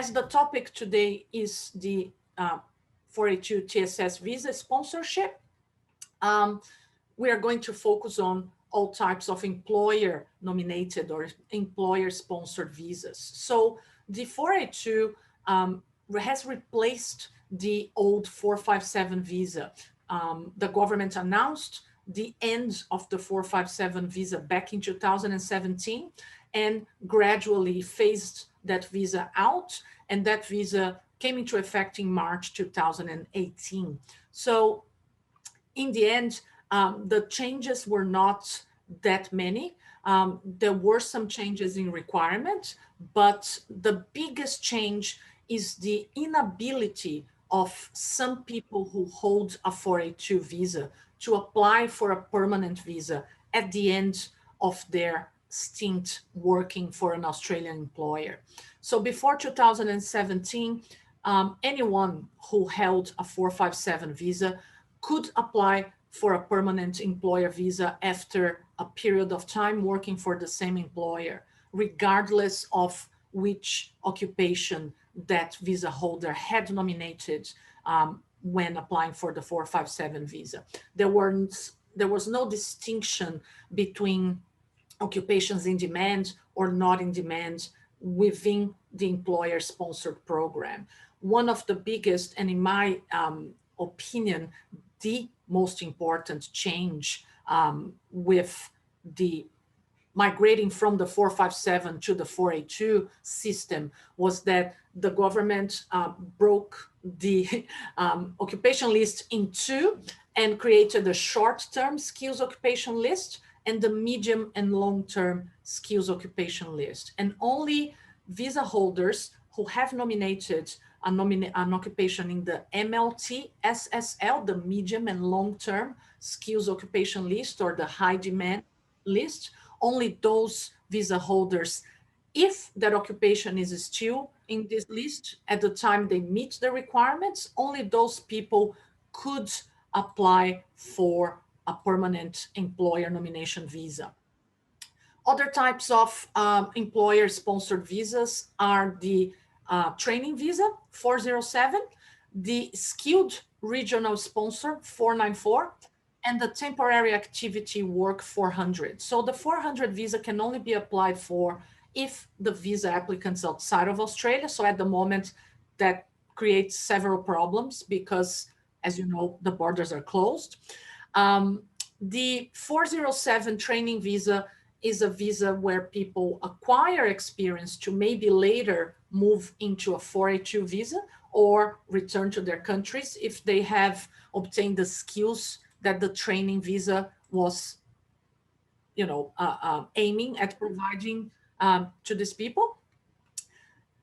as the topic today is the 482 TSS visa sponsorship, we are going to focus on all types of employer nominated or employer sponsored visas. So the 482 has replaced the old 457 visa. The government announced the end of the 457 visa back in 2017 and gradually phased that visa out, and that visa came into effect in March 2018. So in the end, the changes were not that many. There were some changes in requirement, but the biggest change is the inability of some people who hold a 482 visa to apply for a permanent visa at the end of their stint working for an Australian employer. So before 2017, anyone who held a 457 visa could apply for a permanent employer visa after a period of time working for the same employer, regardless of which occupation that visa holder had nominated when applying for the 457 visa. There was no distinction between occupations in demand or not in demand within the employer-sponsored program. One of the biggest, and in my opinion, the most important change with the migrating from the 457 to the 482 system was that the government broke the occupation list in two and created a short-term skills occupation list and the medium and long-term skills occupation list. And only visa holders who have nominated an occupation in the MLT SSL, the medium and long-term skills occupation list, or the high demand list, only those visa holders, if that occupation is still in this list at the time they meet the requirements, only those people could apply for a permanent employer nomination visa. Other types of employer-sponsored visas are the training visa, 407, the skilled regional sponsor, 494, and the temporary activity work, 400. So the 400 visa can only be applied for if the visa applicant's outside of Australia. So at the moment, that creates several problems because, as you know, the borders are closed. The 407 training visa is a visa where people acquire experience to maybe later move into a 482 visa or return to their countries if they have obtained the skills that the training visa was, aiming at providing to these people.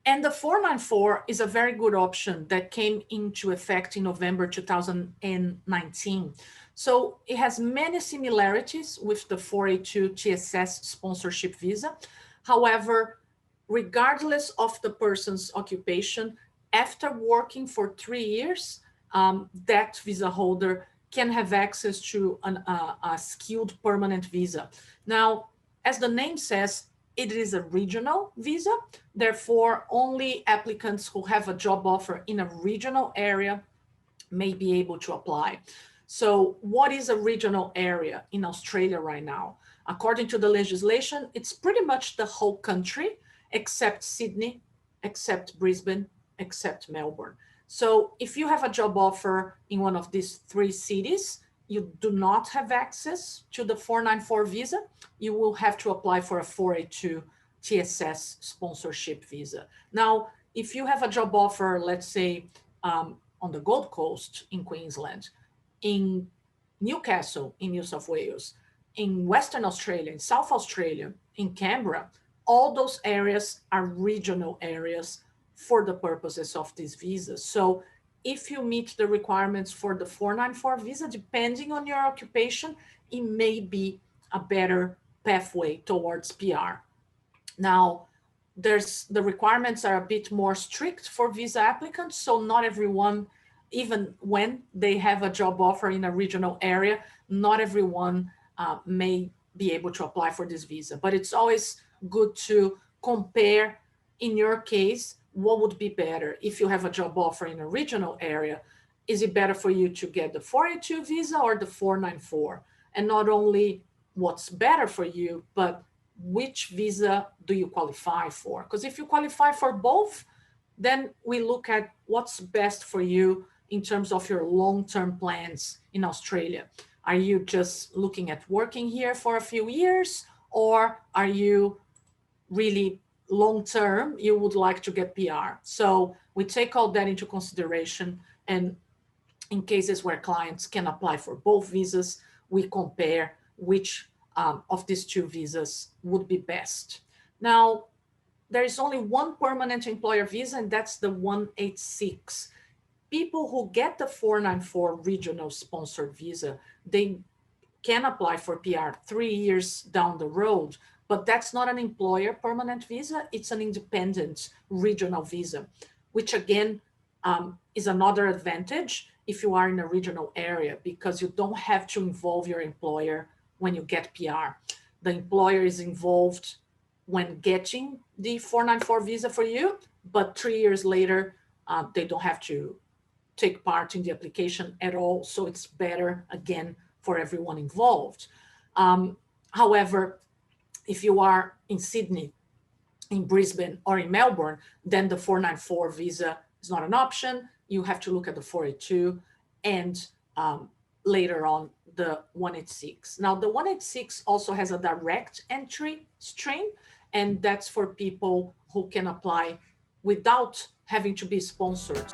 And the 494 is a very good option that came into effect in November 2019. So it has many similarities with the 482 TSS sponsorship visa. However, regardless of the person's occupation, after working for 3 years, that visa holder can have access to a skilled permanent visa. Now, as the name says, it is a regional visa. Therefore, only applicants who have a job offer in a regional area may be able to apply. So what is a regional area in Australia right now? According to the legislation, it's pretty much the whole country, except Sydney, except Brisbane, except Melbourne. So if you have a job offer in one of these three cities, you do not have access to the 494 visa, you will have to apply for a 482 TSS sponsorship visa. Now, if you have a job offer, let's say on the Gold Coast in Queensland, in Newcastle in New South Wales, in Western Australia, in South Australia, in Canberra, all those areas are regional areas for the purposes of these visas. So if you meet the requirements for the 494 visa, depending on your occupation, it may be a better pathway towards PR. Now, the requirements are a bit more strict for visa applicants, so not everyone, even when they have a job offer in a regional area, not everyone may be able to apply for this visa. But it's always good to compare, in your case, what would be better if you have a job offer in a regional area? Is it better for you to get the 482 visa or the 494? And not only what's better for you, but which visa do you qualify for? Because if you qualify for both, then we look at what's best for you in terms of your long-term plans in Australia. Are you just looking at working here for a few years, or are you really long-term, you would like to get PR? So we take all that into consideration, and in cases where clients can apply for both visas, we compare which of these two visas would be best. Now, there is only one permanent employer visa, and that's the 186. People who get the 494 regional sponsored visa, they can apply for PR 3 years down the road, but that's not an employer permanent visa. It's an independent regional visa, which again is another advantage if you are in a regional area, because you don't have to involve your employer when you get PR. The employer is involved when getting the 494 visa for you, but 3 years later, they don't have to take part in the application at all. So it's better, again, for everyone involved. However, if you are in Sydney, in Brisbane, or in Melbourne, then the 494 visa is not an option. You have to look at the 482 and later on the 186. Now, the 186 also has a direct entry stream, and that's for people who can apply without having to be sponsored.